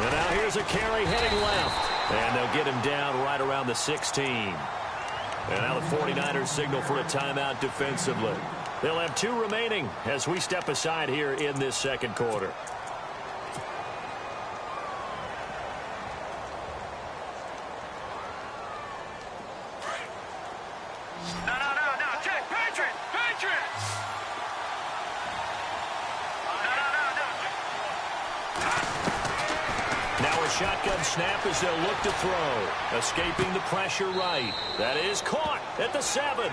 And now here's a carry heading left. And they'll get him down right around the 16. And now the 49ers signal for a timeout defensively. They'll have 2 remaining as we step aside here in this second quarter. Shotgun snap as they'll look to throw. Escaping the pressure right. That is caught at the 7.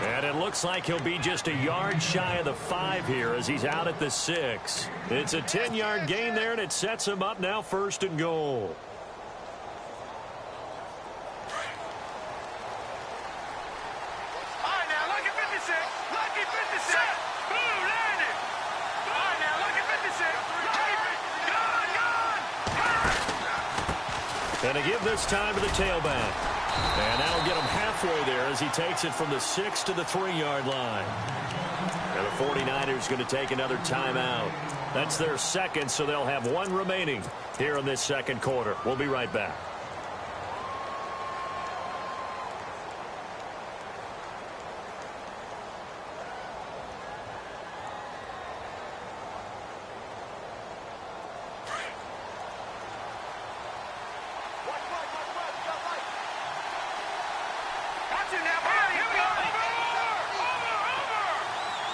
And it looks like he'll be just a yard shy of the 5 here as he's out at the 6. It's a 10-yard gain there, and it sets him up now 1st and goal. And to give this time to the tailback. And that'll get him halfway there as he takes it from the 6 to the 3-yard line. And the 49ers going to take another timeout. That's their second, so they'll have 1 remaining here in this second quarter. We'll be right back.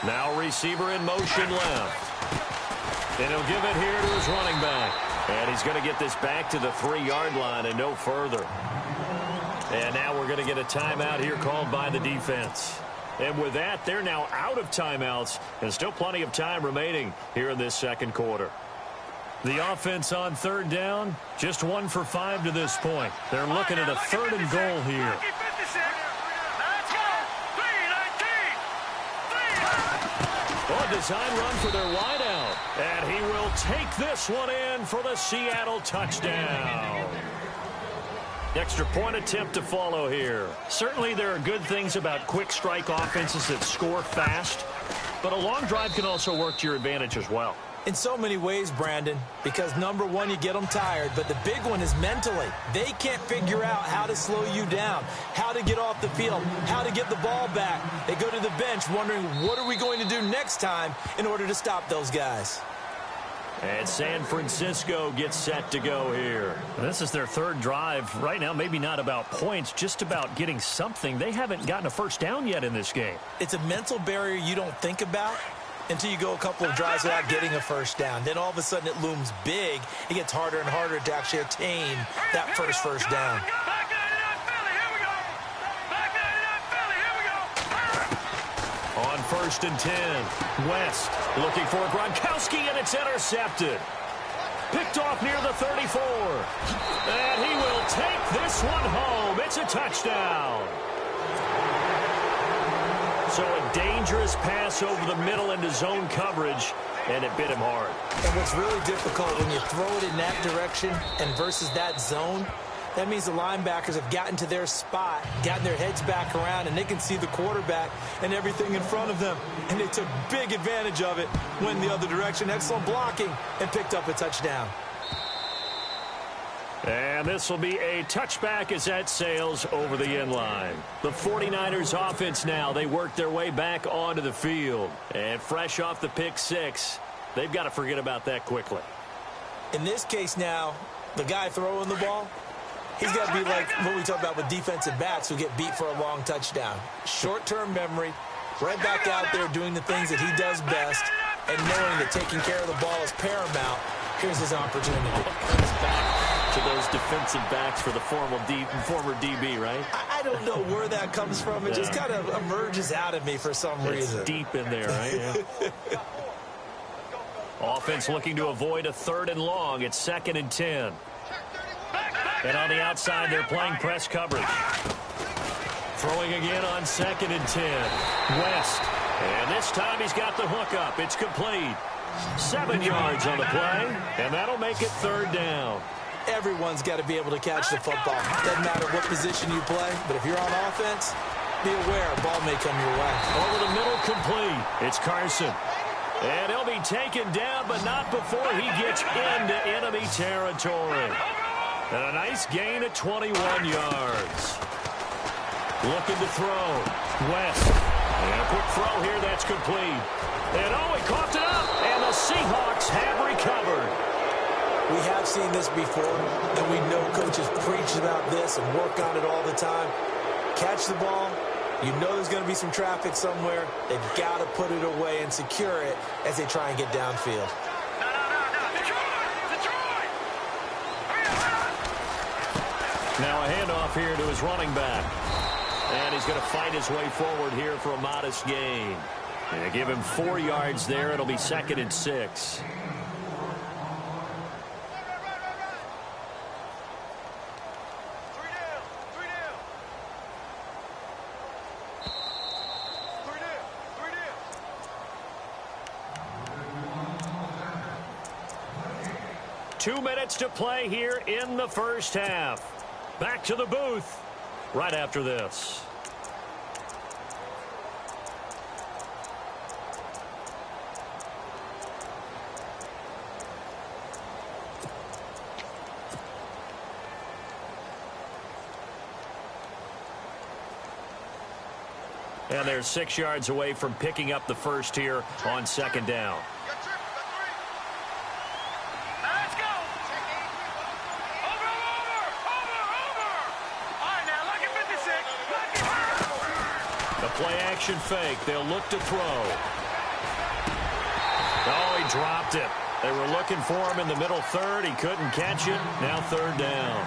Now receiver in motion left. And he'll give it here to his running back. And he's going to get this back to the 3-yard line and no further. And now we're going to get a timeout here called by the defense. And with that, they're now out of timeouts and still plenty of time remaining here in this second quarter. The offense on 3rd down, just 1 for 5 to this point. They're looking at a 3rd and goal here. A design run for their wideout. And he will take this one in for the Seattle touchdown. Extra point attempt to follow here. Certainly there are good things about quick strike offenses that score fast, but a long drive can also work to your advantage as well. In so many ways, Brandon, because number one, you get them tired, but the big one is mentally. They can't figure out how to slow you down, how to get off the field, how to get the ball back. They go to the bench wondering, what are we going to do next time in order to stop those guys? And San Francisco gets set to go here. This is their 3rd drive. Right now, maybe not about points, just about getting something. They haven't gotten a first down yet in this game. It's a mental barrier you don't think about until you go a couple of drives without getting a first down. Then all of a sudden it looms big. It gets harder and harder to actually attain that first down. On 1st and 10, West looking for Gronkowski, and it's intercepted. Picked off near the 34. And he will take this one home. It's a touchdown. So a dangerous pass over the middle into zone coverage, and it bit him hard. And what's really difficult when you throw it in that direction and versus that zone, that means the linebackers have gotten to their spot, gotten their heads back around, and they can see the quarterback and everything in front of them. And they took big advantage of it, went the other direction, excellent blocking, and picked up a touchdown. And this will be a touchback as that sails over the end line. The 49ers offense now, they work their way back onto the field. And fresh off the pick 6, they've got to forget about that quickly. In this case now, the guy throwing the ball, he's got to be like what we talk about with defensive backs who get beat for a long touchdown. Short-term memory, right back out there doing the things that he does best, and knowing that taking care of the ball is paramount. Here's his opportunity. Comes back to those defensive backs for the former DB, right? I don't know where that comes from. It just kind of emerges out of me for some reason. It's deep in there, right? Yeah. Offense looking to avoid a 3rd and long. It's 2nd and 10. And on the outside, they're playing press coverage. Throwing again on 2nd and 10. West. And this time he's got the hook up. It's complete. 7 yards on the play, and that'll make it 3rd down. Everyone's got to be able to catch the football. Doesn't matter what position you play, but if you're on offense, be aware a ball may come your way. Over the middle, complete. It's Carson. And he'll be taken down, but not before he gets into enemy territory. And a nice gain at 21 yards. Looking to throw. West. And a quick throw here that's complete. And oh, he coughed it up. And the Seahawks have recovered. We have seen this before, and we know coaches preach about this and work on it all the time. Catch the ball. You know there's going to be some traffic somewhere. They've got to put it away and secure it as they try and get downfield. Now a handoff here to his running back. And he's going to fight his way forward here for a modest gain. And they give him 4 yards there. It'll be 2nd and 6. Two minutes to play here in the first half. Back to the booth right after this. And they're 6 yards away from picking up the first here on 2nd down. Play-action fake. They'll look to throw. Oh, he dropped it. They were looking for him in the middle third. He couldn't catch it. Now 3rd down.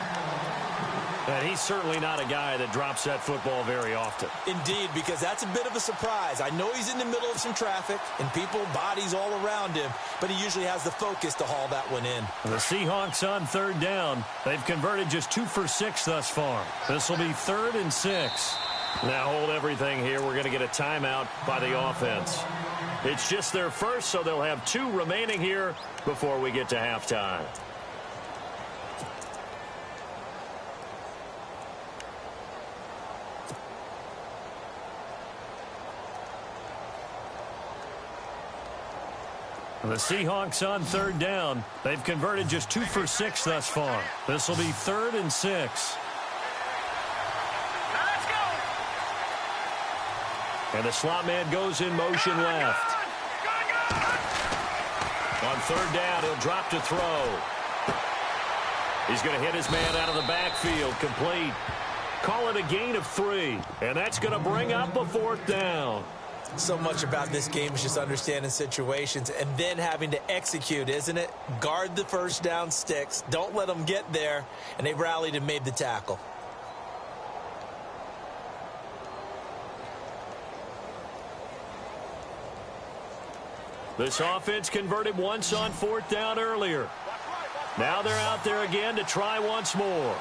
And he's certainly not a guy that drops that football very often. Indeed, because that's a bit of a surprise. I know he's in the middle of some traffic and people, bodies all around him, but he usually has the focus to haul that one in. The Seahawks on 3rd down. They've converted just 2 for 6 thus far. This will be 3rd and 6. Now hold everything here. We're going to get a timeout by the offense. It's just their first, so they'll have 2 remaining here before we get to halftime. The Seahawks on 3rd down. They've converted just 2 for 6 thus far. This will be 3rd and 6. And the slot man goes in motion left. On 3rd down, he'll drop to throw. He's going to hit his man out of the backfield. Complete. Call it a gain of 3. And that's going to bring up a 4th down. So much about this game is just understanding situations and then having to execute, isn't it? Guard the first down sticks. Don't let them get there. And they rallied and made the tackle. This offense converted once on 4th down earlier. Now they're out there again to try once more.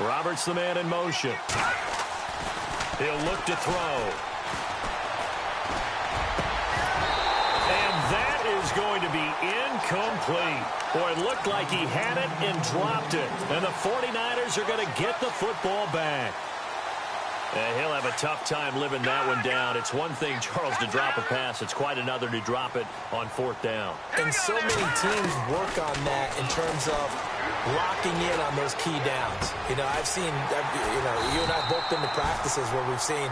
Roberts the man in motion. He'll look to throw. Is going to be incomplete. Boy, it looked like he had it and dropped it. And the 49ers are going to get the football back. And he'll have a tough time living that one down. It's one thing, Charles, to drop a pass. It's quite another to drop it on 4th down. And so many teams work on that in terms of locking in on those key downs. You know, I've seen, you and I both been to practices where we've seen,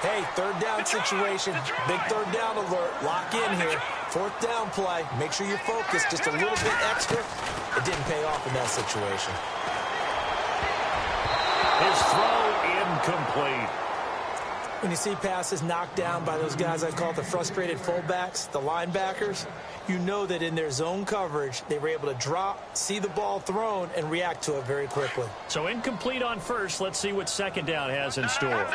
hey, 3rd down situation, big 3rd down alert, lock in here. 4th down play, make sure you're focused just a little bit extra. It didn't pay off in that situation. His throw incomplete. When you see passes knocked down by those guys I call the frustrated fullbacks, the linebackers, you know that in their zone coverage, they were able to drop, see the ball thrown, and react to it very quickly. So incomplete on 1st. Let's see what 2nd down has in store.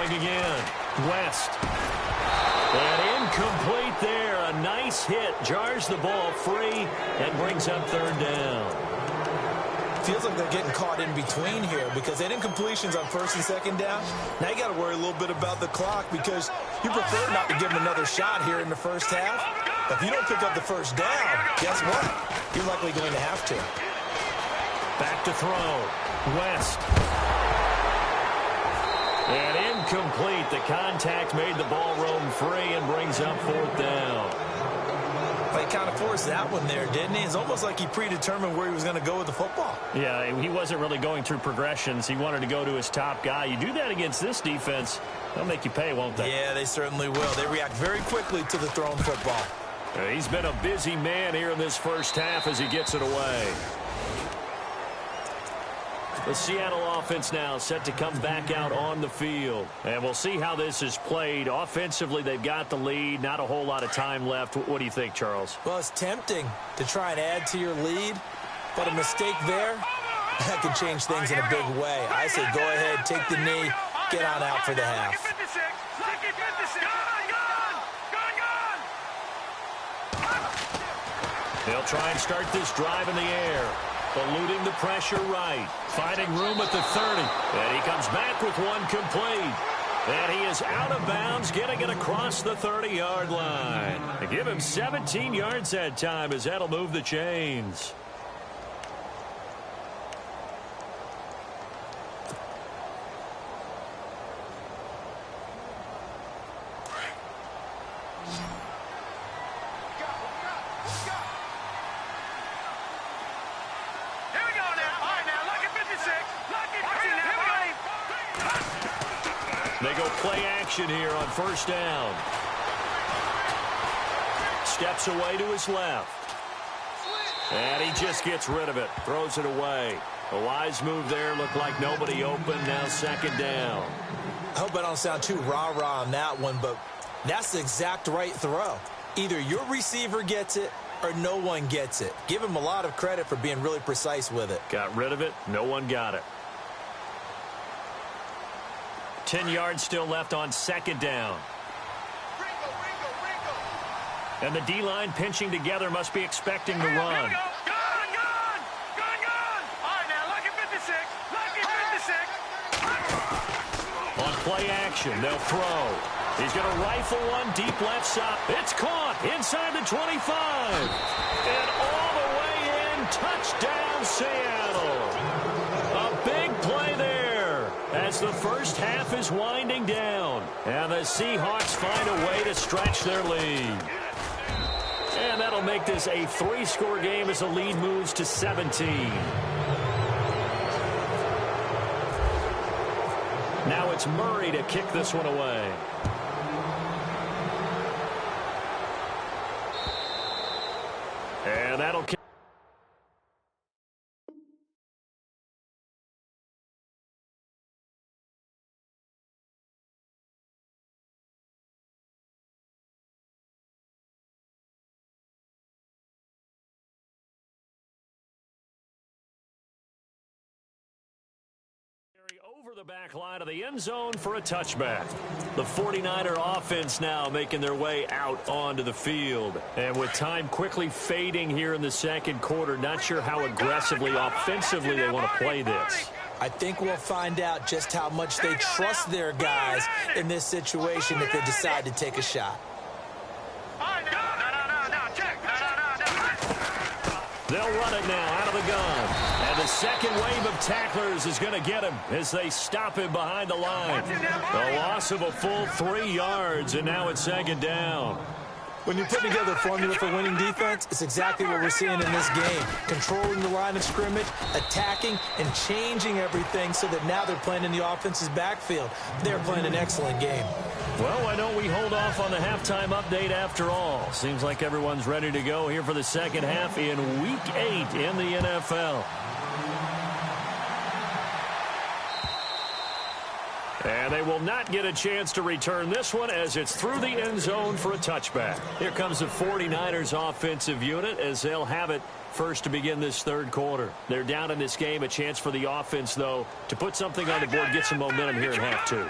Again, West. And incomplete there. A nice hit. Jars the ball free and brings up 3rd down. feels like they're getting caught in between here because they didn't completions on first and second down. Now you got to worry a little bit about the clock because you prefer not to give them another shot here in the first half. If you don't pick up the first down, guess what? You're likely going to have to. Back to throw. West. And incomplete. The contact made the ball roam free and brings up fourth down. He kind of forced that one there, didn't he? It's almost like he predetermined where he was going to go with the football. Yeah, he wasn't really going through progressions. He wanted to go to his top guy. You do that against this defense, they'll make you pay, won't they? Yeah, they certainly will. They react very quickly to the thrown football. He's been a busy man here in this first half as he gets it away. The Seattle offense now set to come back out on the field. And we'll see how this is played. Offensively, they've got the lead. Not a whole lot of time left. What do you think, Charles? Well, it's tempting to try and add to your lead. But a mistake there, that can change things in a big way. I say go ahead, take the knee, get on out for the half. They'll try and start this drive in the air. Eluding the pressure right. Finding room at the 30. And he comes back with one complete. And he is out of bounds, getting it across the 30-yard line. They give him 17 yards that time as that'll move the chains. They go play action here on first down. Steps away to his left. And he just gets rid of it. Throws it away. A wise move there. Looked like nobody open. Now second down. I hope I don't sound too rah-rah on that one, but that's the exact right throw. Either your receiver gets it or no one gets it. Give him a lot of credit for being really precise with it. Got rid of it. No one got it. 10 yards still left on second down. And the D-line pinching together must be expecting the run. On play action, they'll throw. He's going to rifle one deep left side. It's caught inside the 25. And all the way in, touchdown Seattle. A big play there as the first half is winding down. And the Seahawks find a way to stretch their lead. And that'll make this a 3-score game as the lead moves to 17. Now it's Murray to kick this one away. And that'll kick. Over the back line of the end zone for a touchback. The 49er offense now making their way out onto the field. And with time quickly fading here in the second quarter, not sure how aggressively, offensively they want to play this. I think we'll find out just how much they trust their guys in this situation if they decide to take a shot. They'll run it now out of the gun. And the second wave of tacklers is going to get him as they stop him behind the line. A loss of a full 3 yards, and now it's second down. When you put together a formula for winning defense, it's exactly what we're seeing in this game. Controlling the line of scrimmage, attacking, and changing everything so that now they're playing in the offense's backfield. They're playing an excellent game. Well, why don't we hold off on the halftime update after all? Seems like everyone's ready to go here for the second half in Week 8 in the NFL. And they will not get a chance to return this one as it's through the end zone for a touchback. Here comes the 49ers offensive unit as they'll have it first to begin this third quarter. They're down in this game. A chance for the offense, though, to put something on the board, get some momentum here in half two.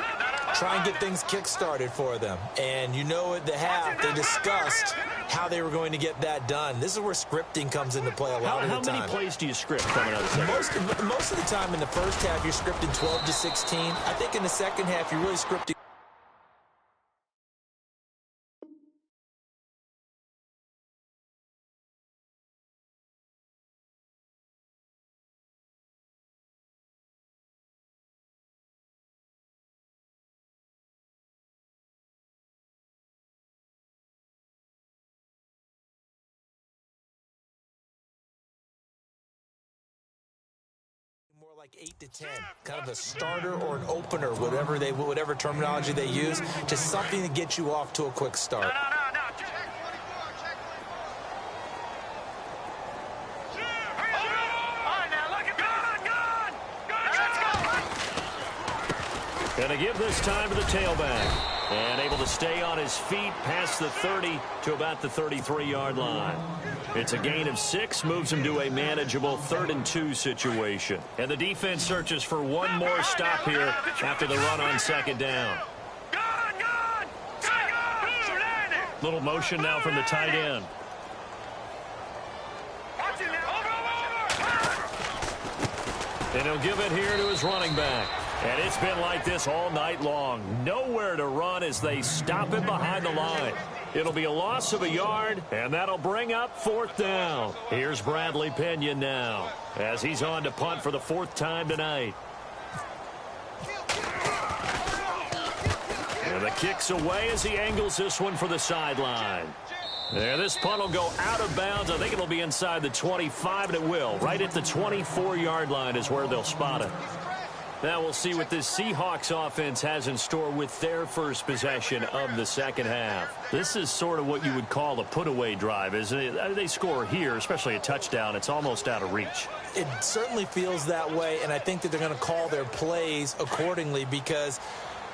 try and get things kick-started for them. And you know at the half, they discussed how they were going to get that done. This is where scripting comes into play a lot of the time. How many plays do you script coming out of the second? Most of the time in the first half, you're scripting 12 to 16. I think in the second half, you're really scripting. More like 8 to 10, kind of a starter or an opener, whatever terminology they use, just something to get you off to a quick start. Going to give this time to the tailback. And able to stay on his feet past the 30 to about the 33-yard line. It's a gain of 6, moves him to a manageable 3rd and 2 situation. And the defense searches for one more stop here after the run on second down. Little motion now from the tight end. And he'll give it here to his running back. And it's been like this all night long. Nowhere to run as they stop him behind the line. It'll be a loss of a yard, and that'll bring up 4th down. Here's Bradley Pinion now as he's on to punt for the 4th time tonight. And the kick's away as he angles this one for the sideline. And this punt will go out of bounds. I think it'll be inside the 25, and it will. Right at the 24-yard line is where they'll spot it. Now we'll see what this Seahawks offense has in store with their first possession of the second half. This is sort of what you would call a put-away drive, isn't it? They score here, especially a touchdown. It's almost out of reach. It certainly feels that way, and I think that they're going to call their plays accordingly because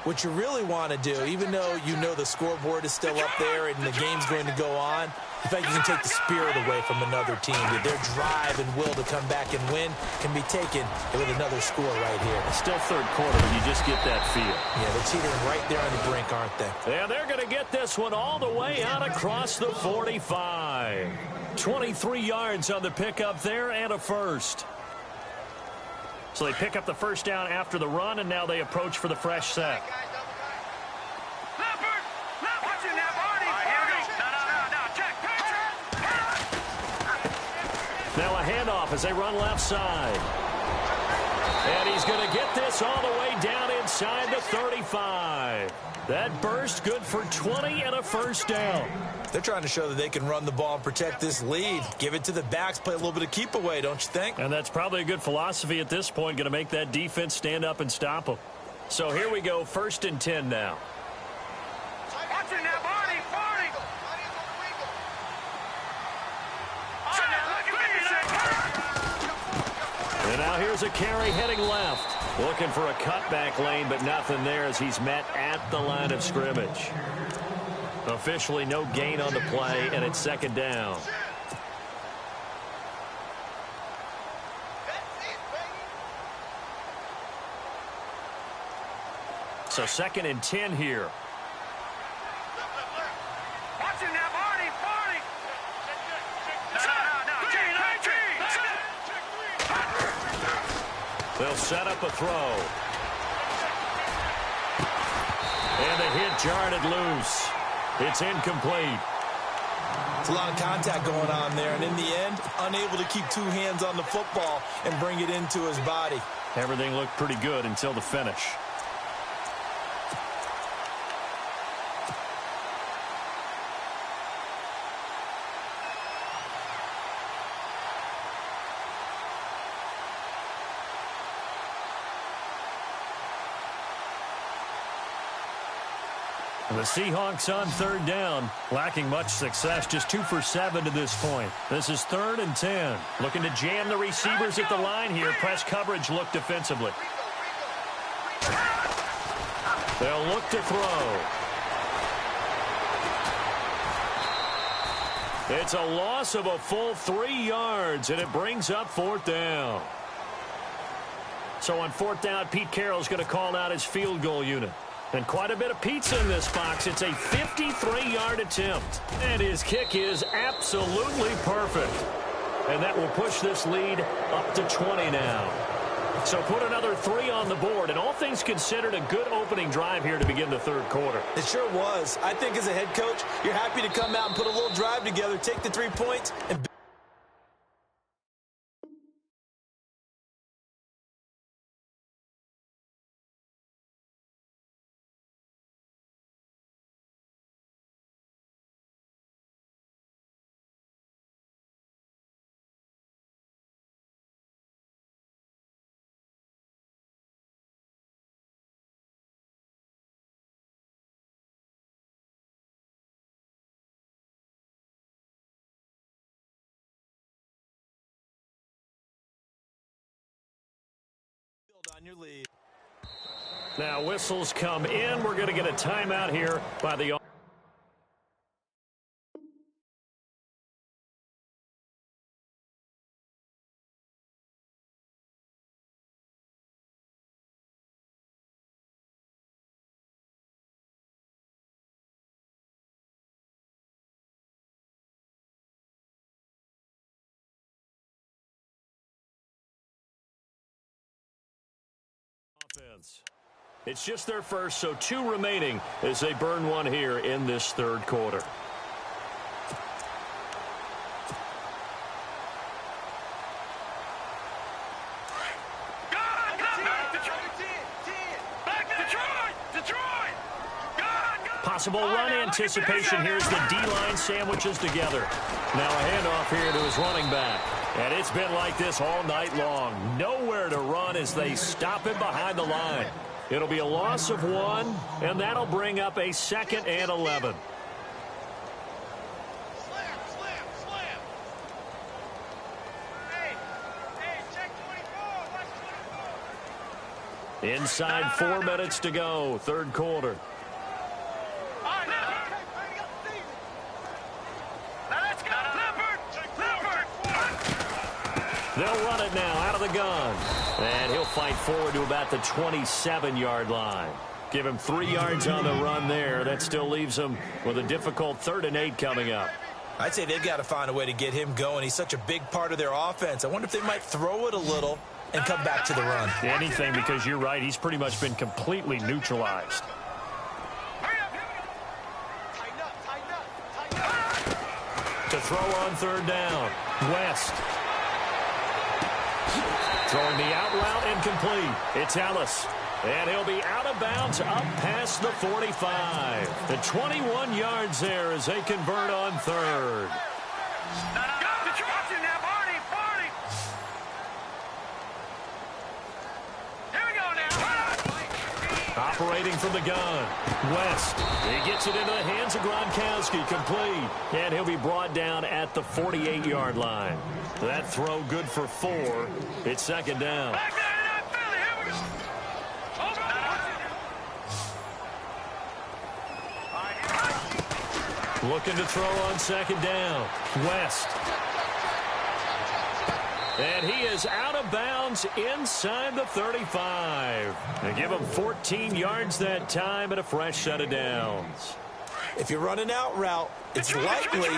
what you really want to do, even though you know the scoreboard is still up there and the game's going to go on, in fact, you can take the spirit away from another team. Their drive and will to come back and win can be taken with another score right here. Still third quarter, but you just get that feel. Yeah, they're teetering right there on the brink, aren't they? And they're going to get this one all the way out across the 45. 23 yards on the pickup there and a first. So they pick up the first down after the run, and now they approach for the fresh set. Now a handoff as they run left side. And he's going to get this all the way down inside the 35. That burst good for 20 and a first down. They're trying to show that they can run the ball and protect this lead. Give it to the backs, play a little bit of keep away, don't you think? And that's probably a good philosophy at this point, going to make that defense stand up and stop them. So here we go, 1st and 10 now. And now here's a carry heading left. Looking for a cutback lane, but nothing there as he's met at the line of scrimmage. Officially no gain on the play, and it's second down. So 2nd and 10 here. They'll set up a throw. And the hit jarred it loose. It's incomplete. It's a lot of contact going on there, and in the end, unable to keep 2 hands on the football and bring it into his body. Everything looked pretty good until the finish. The Seahawks on 3rd down, lacking much success, just 2 for 7 to this point. This is 3rd and 10. Looking to jam the receivers at the line here. Press coverage look defensively. They'll look to throw. It's a loss of a full 3 yards, and it brings up 4th down. So on 4th down, Pete Carroll's going to call out his field goal unit. And quite a bit of pizza in this box. It's a 53-yard attempt. And his kick is absolutely perfect. And that will push this lead up to 20 now. So put another 3 on the board. And all things considered, a good opening drive here to begin the third quarter. It sure was. I think as a head coach, you're happy to come out and put a little drive together, take the 3 points, and on your lead. Now whistles come in. We're going to get a timeout here by the offense. It's just their first, so 2 remaining as they burn 1 here in this third quarter. Possible run anticipation. Here's the D-line sandwiches together. Now a handoff here to his running back. And it's been like this all night long. Nowhere to run as they stop him behind the line. It'll be a loss of 1, and that'll bring up a 2nd and 11. Inside 4 minutes to go, third quarter. They'll run it now out of the gun. And he'll fight forward to about the 27-yard line. Give him 3 yards on the run there. That still leaves him with a difficult 3rd and 8 coming up. I'd say they've got to find a way to get him going. He's such a big part of their offense. I wonder if they might throw it a little and come back to the run. Anything, because you're right. He's pretty much been completely neutralized. To throw on 3rd down. West. Throwing the out route incomplete. It's Ellis. And he'll be out of bounds up past the 45. The 21 yards there as they convert on 3rd. Operating from the gun. West. He gets it into the hands of Gronkowski. Complete. And he'll be brought down at the 48-yard line. That throw good for 4. It's 2nd down. Looking to throw on 2nd down. West. And he is out of bounds inside the 35. They give him 14 yards that time and a fresh set of downs. If you're running out route, it's likely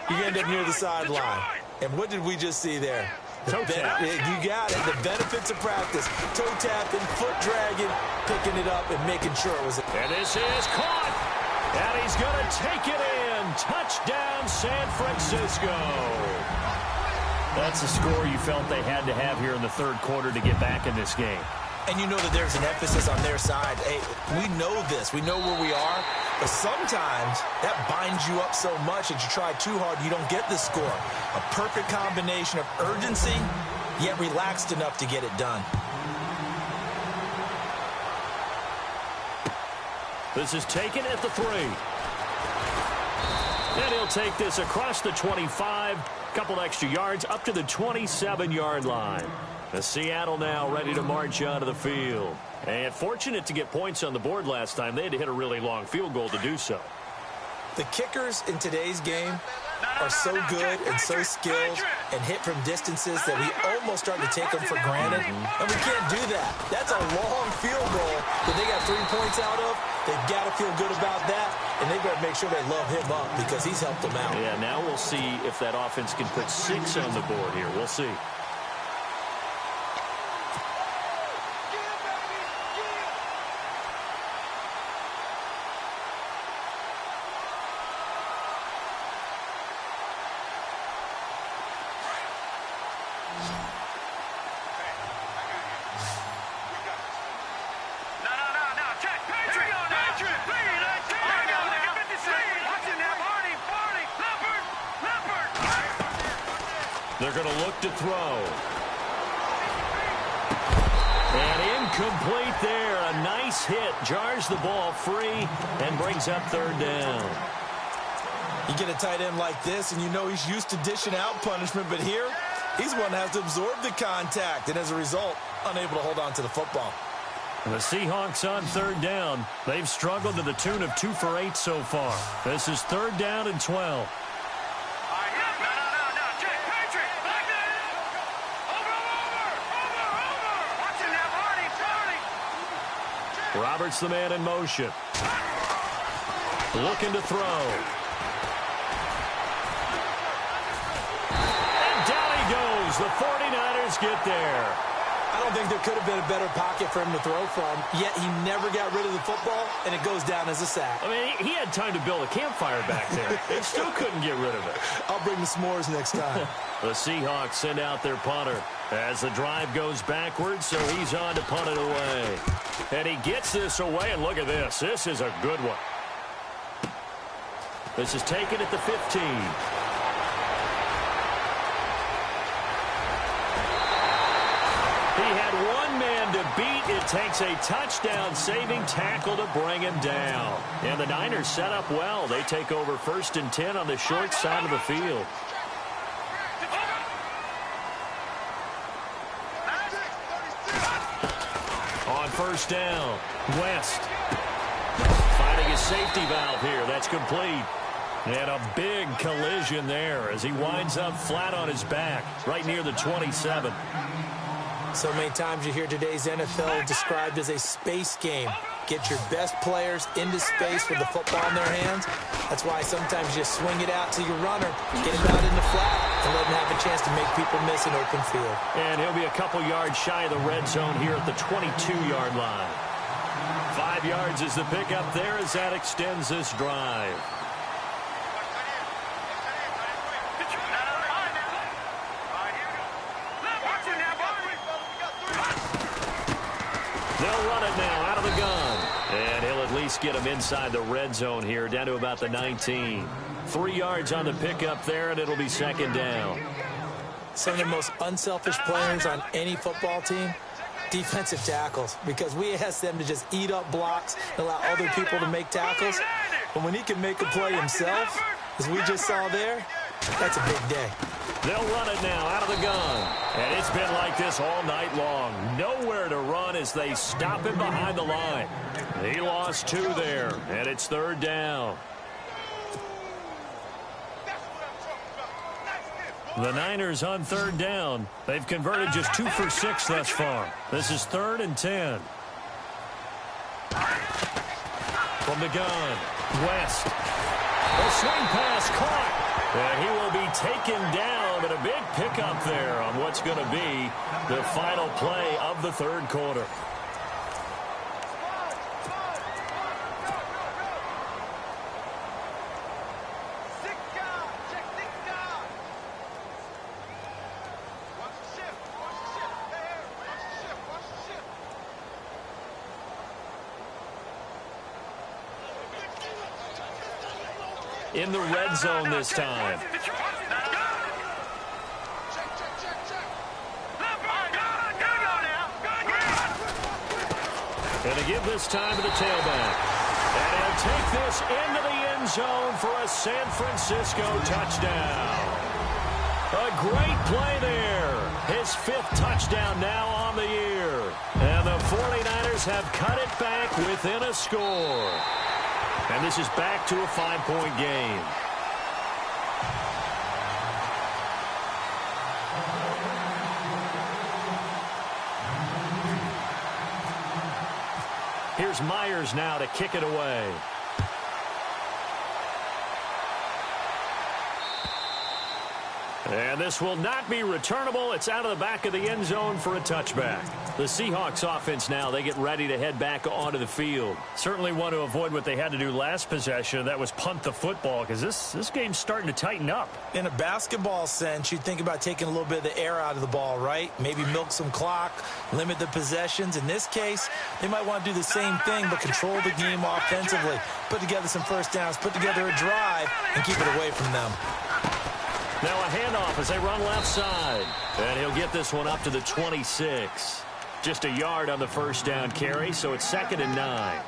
you end up near the sideline. And what did we just see there? Toe tap. You got it. The benefits of practice. Toe tapping, foot dragging, picking it up, and making sure it was. And this is caught. And he's going to take it in. Touchdown, San Francisco. That's a score you felt they had to have here in the third quarter to get back in this game. And you know that there's an emphasis on their side. Hey, we know this. We know where we are. But sometimes that binds you up so much that you try too hard, you don't get the score. A perfect combination of urgency, yet relaxed enough to get it done. This is taken at the 3. And he'll take this across the 25. Couple extra yards up to the 27-yard line. The Seattle now ready to march onto the field. And fortunate to get points on the board last time. They had to hit a really long field goal to do so. The kickers in today's game are so good and so skilled and hit from distances that we almost start to take them for granted. And we can't do that. That's a long field goal that they got 3 points out of. They've got to feel good about that, and they better make sure they love him up because he's helped them out. Yeah, now we'll see if that offense can put 6 on the board here. We'll see. They're going to look to throw. And incomplete there. A nice hit. Jars the ball free and brings up 3rd down. You get a tight end like this, and you know he's used to dishing out punishment, but here, he's the one that has to absorb the contact, and as a result, unable to hold on to the football. The Seahawks on 3rd down. They've struggled to the tune of 2 for 8 so far. This is 3rd down and 12. Roberts the man in motion. Looking to throw. And down he goes. The 49ers get there. I don't think there could have been a better pocket for him to throw from, yet he never got rid of the football, and it goes down as a sack. I mean, he had time to build a campfire back there. He still couldn't get rid of it. I'll bring the s'mores next time. The Seahawks send out their punter as the drive goes backwards, so he's on to punt it away. And he gets this away, and look at this. This is a good one. This is taken at the 15. He had one man to beat. It takes a touchdown-saving tackle to bring him down. And the Niners set up well. They take over 1st and 10 on the short side of the field. On 1st down, West finding his safety valve here. That's complete. And a big collision there as he winds up flat on his back right near the 27. So many times you hear today's NFL described as a space game. Get your best players into space with the football in their hands. That's why sometimes you swing it out to your runner, get him out in the flat, and let him have a chance to make people miss an open field. And he'll be a couple yards shy of the red zone here at the 22-yard line. 5 yards is the pickup there as that extends this drive. They'll run it now out of the gun. And he'll at least get him inside the red zone here, down to about the 19. 3 yards on the pickup there, and it'll be 2nd down. Some of the most unselfish players on any football team, defensive tackles, because we ask them to just eat up blocks and allow other people to make tackles. But when he can make a play himself, as we just saw there, that's a big day. They'll run it now out of the gun. And it's been like this all night long. Nowhere to run as they stop him behind the line. He lost 2 there, and it's 3rd down. The Niners on 3rd down. They've converted just 2 for 6 thus far. This is 3rd and 10. From the gun, West. A swing pass caught. And he will be taken down, but a big pickup there on what's going to be the final play of the 3rd quarter. In the red zone this time. And to give this time to the tailback. And he'll take this into the end zone for a San Francisco touchdown. A great play there. His 5th touchdown now on the year. And the 49ers have cut it back within a score. And this is back to a 5-point game. Here's Myers now to kick it away. And this will not be returnable. It's out of the back of the end zone for a touchback. The Seahawks offense now, they get ready to head back onto the field. Certainly want to avoid what they had to do last possession. That was punt the football, because this game's starting to tighten up. In a basketball sense, you think about taking a little bit of the air out of the ball, right? Maybe milk some clock, limit the possessions. In this case, they might want to do the same thing, but control the game offensively. Put together some first downs, put together a drive, and keep it away from them. Now a handoff as they run left side. And he'll get this one up to the 26. Just a yard on the first down carry, so it's 2nd and 9. I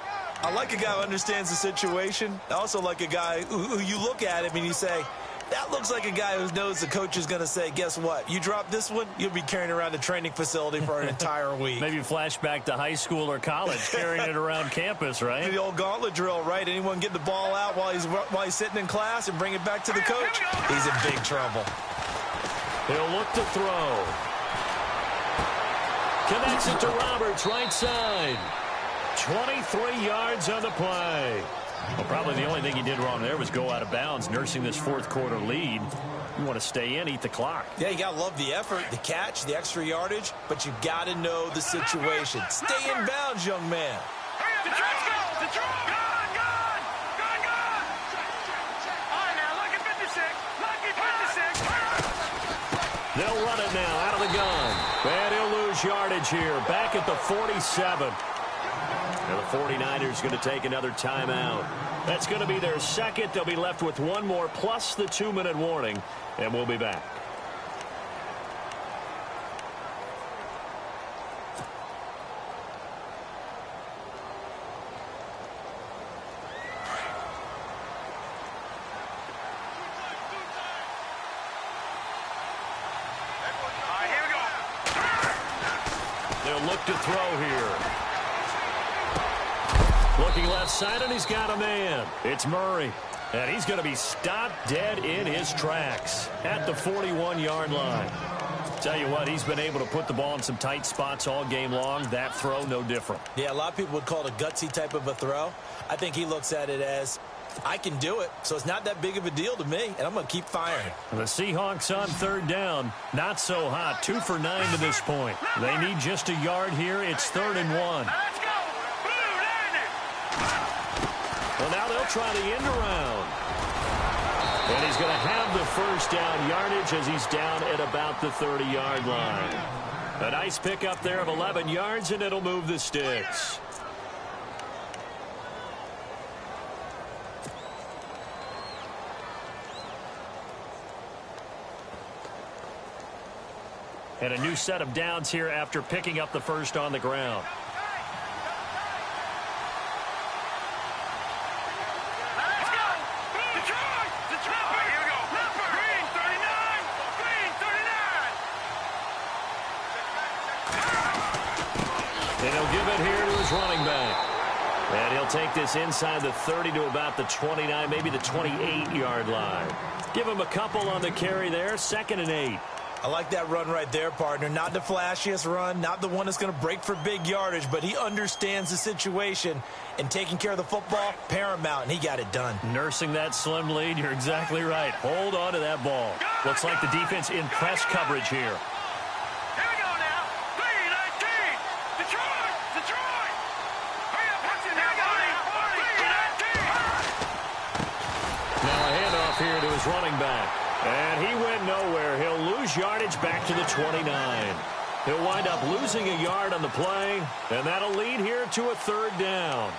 like a guy who understands the situation. I also like a guy who you look at him and you say, that looks like a guy who knows the coach is going to say, guess what? You drop this one, you'll be carrying around the training facility for an entire week. Maybe flashback to high school or college, carrying it around campus, right? The old gauntlet drill, right? Anyone get the ball out while he's sitting in class and bring it back to the coach? He's in big trouble. He'll look to throw. Connects it to Roberts, right side. 23 yards on the play. Well, probably the only thing he did wrong there was go out of bounds, nursing this fourth quarter lead. You want to stay in, eat the clock. Yeah, you got to love the effort, the catch, the extra yardage, but you got to know the situation. Stay in bounds, young man. Hurry up, let's go. Gone. All right, now, lucky 56. They'll run it now out of the gun. And he'll lose yardage here, back at the 47. Now the 49ers going to take another timeout. That's going to be their second. They'll be left with one more plus the 2-minute warning, and we'll be back. All right, here we go. They'll look to throw here. Looking left side, and he's got a man. It's Murray. And he's going to be stopped dead in his tracks at the 41-yard line. Tell you what, he's been able to put the ball in some tight spots all game long. That throw, no different. Yeah, a lot of people would call it a gutsy type of a throw. I think he looks at it as, I can do it, so it's not that big of a deal to me, and I'm going to keep firing. The Seahawks on third down, not so hot. 2 for 9 to this point. They need just a yard here. It's 3rd and 1. Let's go. Blue, down it. Well, now they'll try the end around. And he's going to have the first down yardage as he's down at about the 30-yard line. A nice pickup there of 11 yards, and it'll move the sticks. And a new set of downs here after picking up the first on the ground. Let's go. Detroit. All right, here we go. Green, 39. Green, 39. And he'll give it here to his running back. And he'll take this inside the 30 to about the 29, maybe the 28-yard line. Give him a couple on the carry there. 2nd and 8. I like that run right there, partner. Not the flashiest run, not the one that's going to break for big yardage, but he understands the situation, and taking care of the football, paramount, and he got it done. Nursing that slim lead, you're exactly right. Hold on to that ball. Looks like the defense in press coverage here. Here we go now. 3-19. Detroit. Hurry up, watch it now, 3-19. Now a handoff here to his running back. And he went nowhere. He'll lose yardage back to the 29. He'll wind up losing a yard on the play, and that'll lead here to a 3rd down.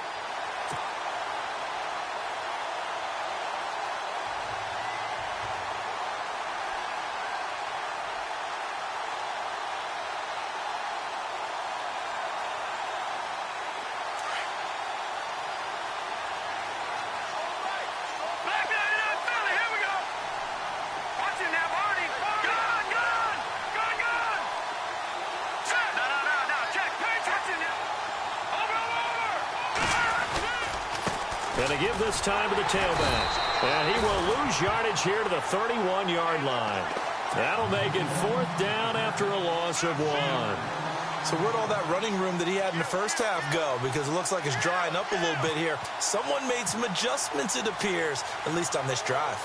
And they give this time to the tailback. And he will lose yardage here to the 31-yard line. That'll make it 4th down after a loss of 1. So where'd all that running room that he had in the first half go? Because it looks like it's drying up a little bit here. Someone made some adjustments, it appears, at least on this drive.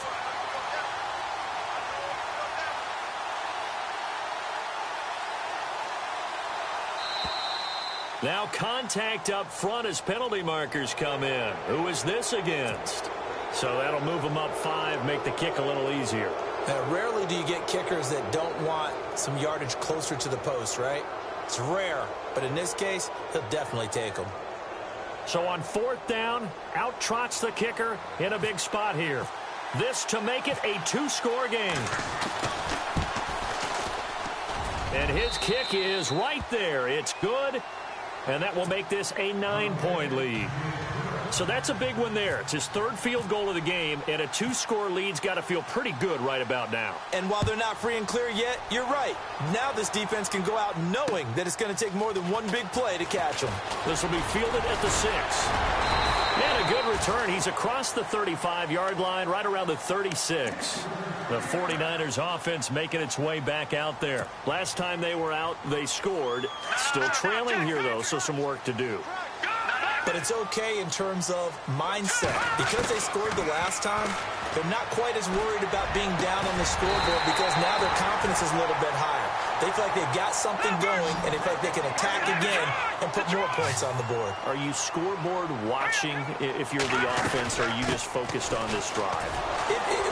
Now contact up front as penalty markers come in. Who is this against? So that'll move them up 5, make the kick a little easier. Now, rarely do you get kickers that don't want some yardage closer to the post, right? It's rare, but in this case, he'll definitely take them. So on 4th down, out trots the kicker in a big spot here. This to make it a 2-score game. And his kick is right there. It's good. And that will make this a 9-point lead. So that's a big one there. It's his 3rd field goal of the game, and a 2-score lead's got to feel pretty good right about now. And while they're not free and clear yet, you're right. Now this defense can go out knowing that it's going to take more than one big play to catch them. This will be fielded at the 6. And a good return. He's across the 35-yard line, right around the 36. The 49ers offense making its way back out there. Last time they were out, they scored. Still trailing here, though, so some work to do. But it's okay in terms of mindset. Because they scored the last time, they're not quite as worried about being down on the scoreboard because now their confidence is a little bit higher. They feel like they've got something going, and they feel like they can attack again and put more points on the board. Are you scoreboard watching if you're the offense, or are you just focused on this drive?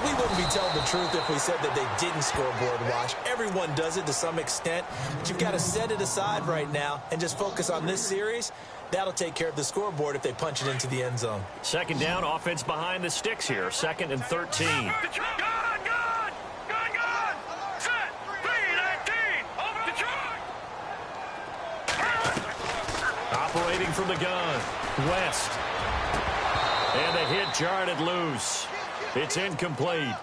We wouldn't be telling the truth if we said that they didn't scoreboard watch. Everyone does it to some extent, but you've got to set it aside right now and just focus on this series. That'll take care of the scoreboard if they punch it into the end zone. 2nd down, offense behind the sticks here. 2nd and 13. Operating from the gun, West. And the hit jarred it loose. It's incomplete.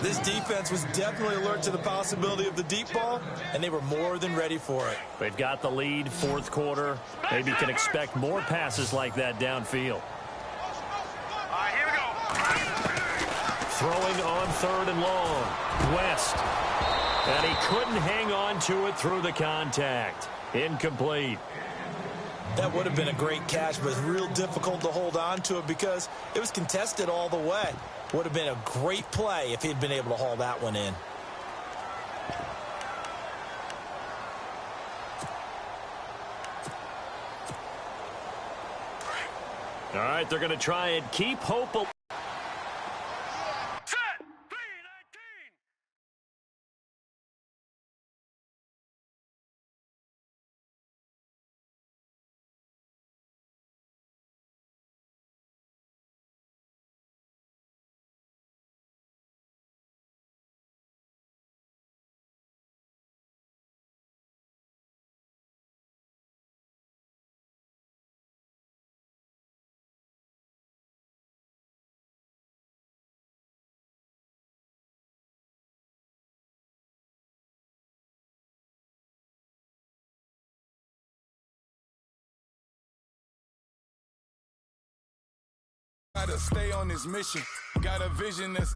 This defense was definitely alert to the possibility of the deep ball, and they were more than ready for it. They've got the lead, 4th quarter. Maybe can expect more passes like that downfield. Here we go. Throwing on 3rd and long. West. And he couldn't hang on to it through the contact. Incomplete. That would have been a great catch, but it's real difficult to hold on to it because it was contested all the way. Would have been a great play if he'd been able to haul that one in. All right, they're going to try and keep hope alive. Gotta stay on this mission. Got a vision that's